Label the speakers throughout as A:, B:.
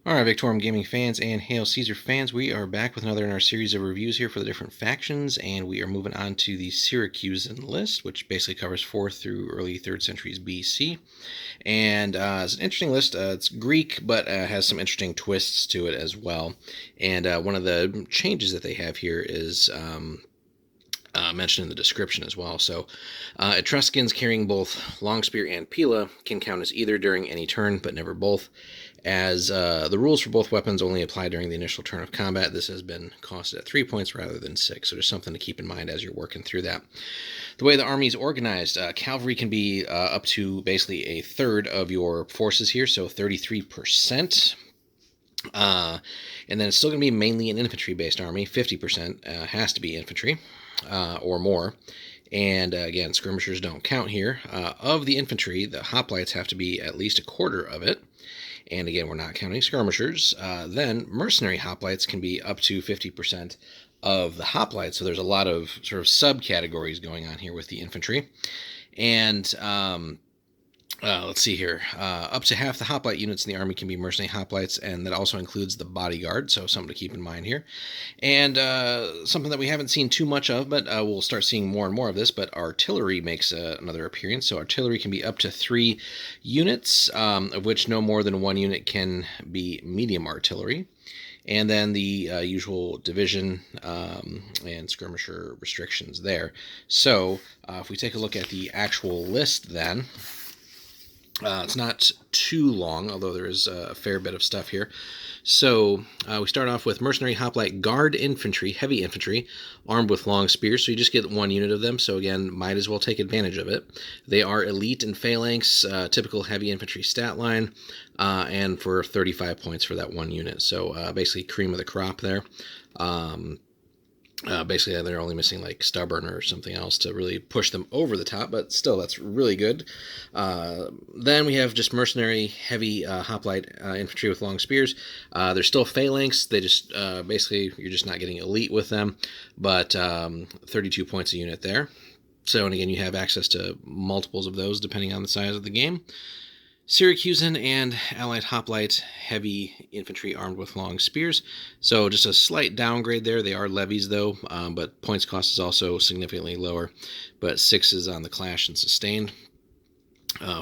A: All right, Victorum Gaming fans and Hail Caesar fans, we are back with another in our series of reviews here for the different factions, and we are moving on to the Syracusan list, which basically covers 4th through early 3rd centuries BC. And it's an interesting list. It's Greek, but has some interesting twists to it as well. And one of the changes that they have here is mentioned in the description as well. So Etruscans carrying both long spear and pila can count as either during any turn, but never both. As the rules for both weapons only apply during the initial turn of combat, this has been costed at 3 points rather than 6, so there's something to keep in mind as you're working through that. The way the army is organized, cavalry can be up to basically a third of your forces here, so 33%. And then it's still going to be mainly an infantry-based army. 50% has to be infantry or more. And again, skirmishers don't count here. Of the infantry, the hoplites have to be at least a quarter of it. And again, we're not counting skirmishers. Then mercenary hoplites can be up to 50% of the hoplites. So there's a lot of sort of subcategories going on here with the infantry. And let's see here. Up to half the hoplite units in the army can be mercenary hoplites, and that also includes the bodyguard, so something to keep in mind here. And something that we haven't seen too much of, but we'll start seeing more and more of this, but artillery makes another appearance. So artillery can be up to 3 units, of which no more than 1 unit can be medium artillery. And then the usual division and skirmisher restrictions there. So if we take a look at the actual list then, it's not too long, although there is a fair bit of stuff here. So we start off with mercenary hoplite guard infantry, heavy infantry, armed with long spears. So you just get 1 unit of them. So again, might as well take advantage of it. They are elite in phalanx, typical heavy infantry stat line, and for 35 points for that 1 unit. So basically cream of the crop there. Basically, they're only missing like stubborn or something else to really push them over the top, but still, that's really good. Then we have just mercenary heavy hoplite infantry with long spears. They're still phalanx. They just basically, you're just not getting elite with them, but 32 points a unit there. So, and again, you have access to multiples of those depending on the size of the game. Syracusan and allied hoplite heavy infantry armed with long spears. So just a slight downgrade there. They are levies though, but points cost is also significantly lower. But 6s on the clash and sustained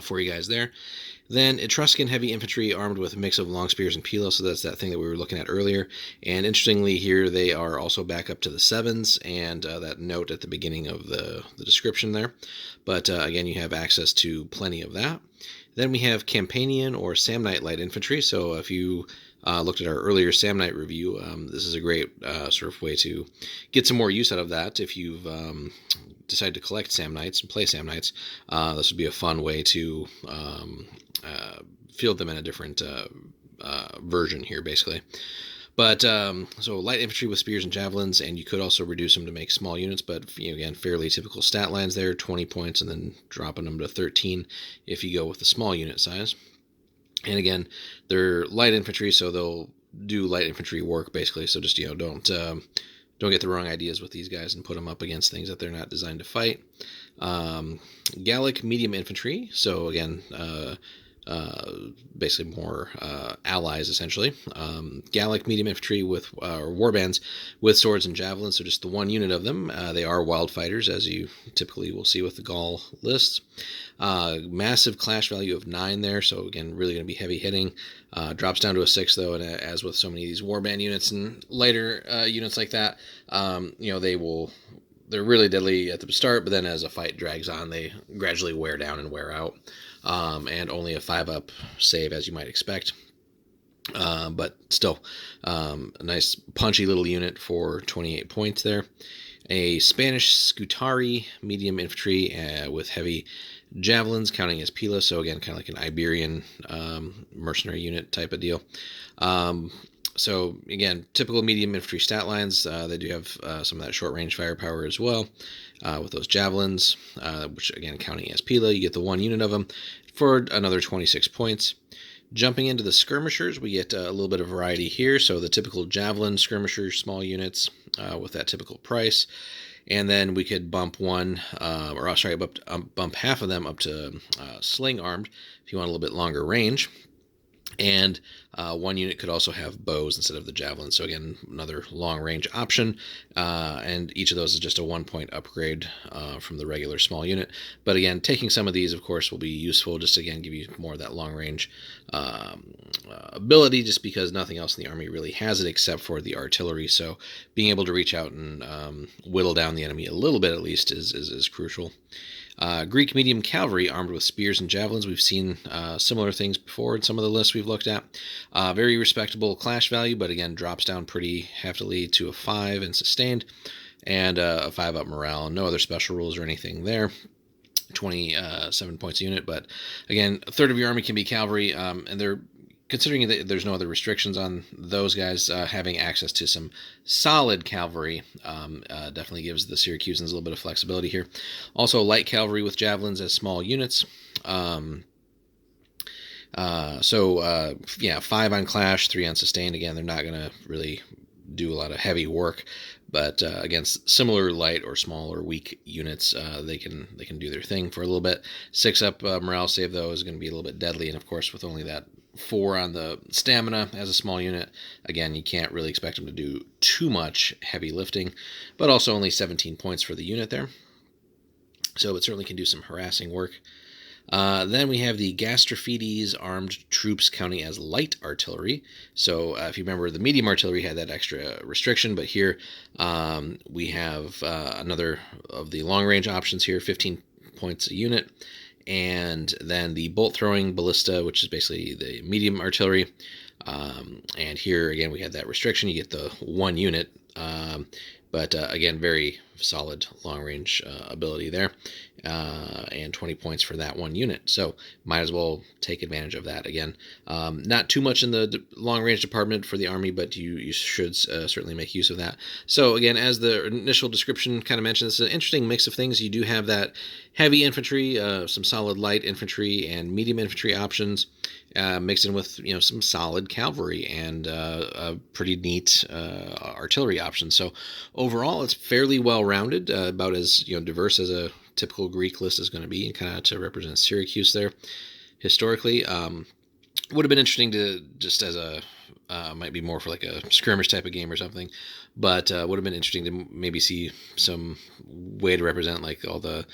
A: for you guys there. Then Etruscan heavy infantry armed with a mix of long spears and pila, so that's that thing that we were looking at earlier. And interestingly here, they are also back up to the 7s, and that note at the beginning of the description there. But again, you have access to plenty of that. Then we have Campanian or Samnite light infantry. So if you looked at our earlier Samnite review, this is a great sort of way to get some more use out of that. If you've decided to collect Samnites and play Samnites, this would be a fun way to field them in a different version here, basically. But so light infantry with spears and javelins, and you could also reduce them to make small units, but again, fairly typical stat lines there, 20 points, and then dropping them to 13 if you go with the small unit size. And again, they're light infantry, so they'll do light infantry work basically. So just don't get the wrong ideas with these guys and put them up against things that they're not designed to fight. Gallic medium infantry, so again. Basically more allies, essentially. Gallic medium infantry with or warbands with swords and javelins, so just the 1 unit of them. They are wild fighters, as you typically will see with the Gaul lists. Massive clash value of 9 there, so again, really going to be heavy hitting. Drops down to a 6, though, and as with so many of these warband units and lighter units like that, they're really deadly at the start, but then as a fight drags on, they gradually wear down and wear out. And only a 5-up save, as you might expect. But still, a nice punchy little unit for 28 points there. A Spanish Scutari medium infantry with heavy javelins, counting as pila, so again, kind of like an Iberian mercenary unit type of deal. So again, typical medium infantry stat lines. They do have some of that short range firepower as well with those javelins, which again, counting as pila, you get the 1 unit of them for another 26 points. Jumping into the skirmishers, we get a little bit of variety here. So the typical javelin skirmishers, small units with that typical price. And then we could bump bump half of them up to sling armed if you want a little bit longer range. And one unit could also have bows instead of the javelin. So again, another long-range option. And each of those is just a 1-point upgrade from the regular small unit. But again, taking some of these, of course, will be useful. Just again, give you more of that long-range ability. Just because nothing else in the army really has it except for the artillery. So being able to reach out and whittle down the enemy a little bit, at least, is crucial. Greek medium cavalry armed with spears and javelins. We've seen similar things before in some of the lists we've looked at. Very respectable clash value, but again, drops down pretty heftily to a 5 and sustained, and a 5 up morale. No other special rules or anything there. 27 points a unit, but again, a third of your army can be cavalry, and they're considering that there's no other restrictions on those guys, having access to some solid cavalry definitely gives the Syracusans a little bit of flexibility here. Also, light cavalry with javelins as small units. Yeah, 5 on clash, 3 on sustained. Again, they're not going to really do a lot of heavy work, but against similar light or small or weak units, they can do their thing for a little bit. 6 up morale save, though, is going to be a little bit deadly, and of course, with only that 4 on the stamina as a small unit, again, you can't really expect them to do too much heavy lifting, but also only 17 points for the unit there. So it certainly can do some harassing work. Then we have the Gastrophedes armed troops counting as light artillery. So if you remember, the medium artillery had that extra restriction, but here we have another of the long-range options here, 15 points a unit. And then the bolt throwing ballista, which is basically the medium artillery. And here again we had that restriction. You get the 1 unit, but again, very solid long range ability there, and 20 points for that 1 unit. So might as well take advantage of that. Again, not too much in the long range department for the army, but you should certainly make use of that. So again, as the initial description kind of mentioned, it's an interesting mix of things. You do have that heavy infantry, some solid light infantry and medium infantry options, mixed in with some solid cavalry and a pretty neat artillery option. So overall, it's fairly well rounded, about as diverse as a typical Greek list is going to be, and kind of to represent Syracuse there historically. Would have been interesting to just as a might be more for like a skirmish type of game or something, but would have been interesting to maybe see some way to represent like all the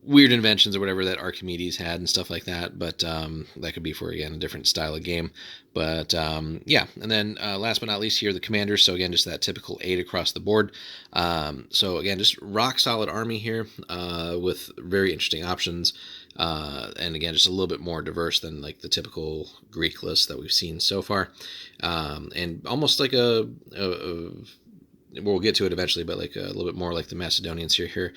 A: weird inventions or whatever that Archimedes had and stuff like that, but that could be for, again, a different style of game. But yeah, and then last but not least here, the commanders. So again, just that typical 8 across the board. So again, just rock solid army here, with very interesting options, and again, just a little bit more diverse than like the typical Greek list that we've seen so far, and almost like we'll get to it eventually, but like a little bit more like the Macedonians here.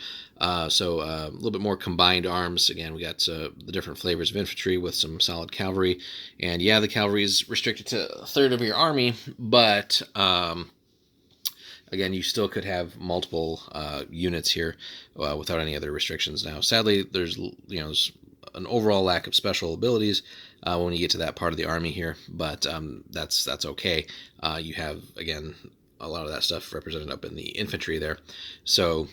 A: So a little bit more combined arms. Again, we got the different flavors of infantry with some solid cavalry. And yeah, the cavalry is restricted to a third of your army, but again, you still could have multiple units here without any other restrictions. Now, sadly, there's an overall lack of special abilities when you get to that part of the army here, but that's okay. You have, again, a lot of that stuff represented up in the infantry there. So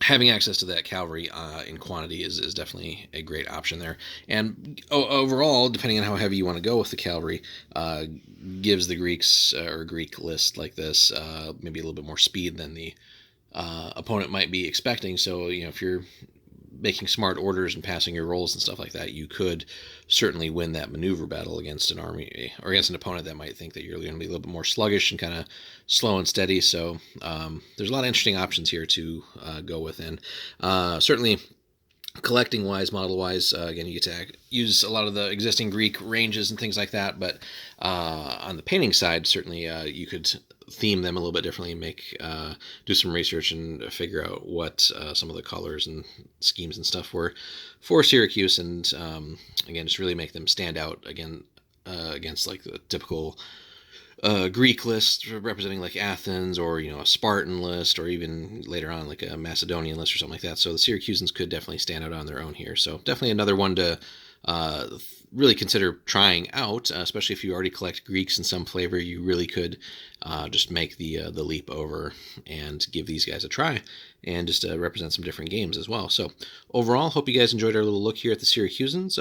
A: having access to that cavalry in quantity is definitely a great option there. And overall, depending on how heavy you want to go with the cavalry, gives the Greeks or Greek list like this maybe a little bit more speed than the opponent might be expecting. So, if you're making smart orders and passing your rolls and stuff like that, you could certainly win that maneuver battle against an army or against an opponent that might think that you're going to be a little bit more sluggish and kind of slow and steady. So there's a lot of interesting options here to go with. And certainly collecting wise, model wise, again, you get to use a lot of the existing Greek ranges and things like that. But on the painting side, certainly you could theme them a little bit differently, make do some research and figure out what some of the colors and schemes and stuff were for Syracuse, and again, just really make them stand out again against like the typical Greek list representing like Athens, or a Spartan list, or even later on like a Macedonian list or something like that. So the Syracusans could definitely stand out on their own here. So definitely another one to really consider trying out, especially if you already collect Greeks in some flavor. You really could just make the leap over and give these guys a try, and just represent some different games as well. So overall, hope you guys enjoyed our little look here at the Syracusans.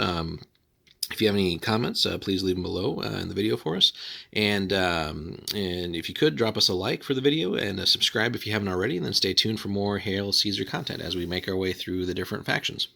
A: If you have any comments, please leave them below in the video for us. And if you could, drop us a like for the video and subscribe if you haven't already, and then stay tuned for more Hail Caesar content as we make our way through the different factions.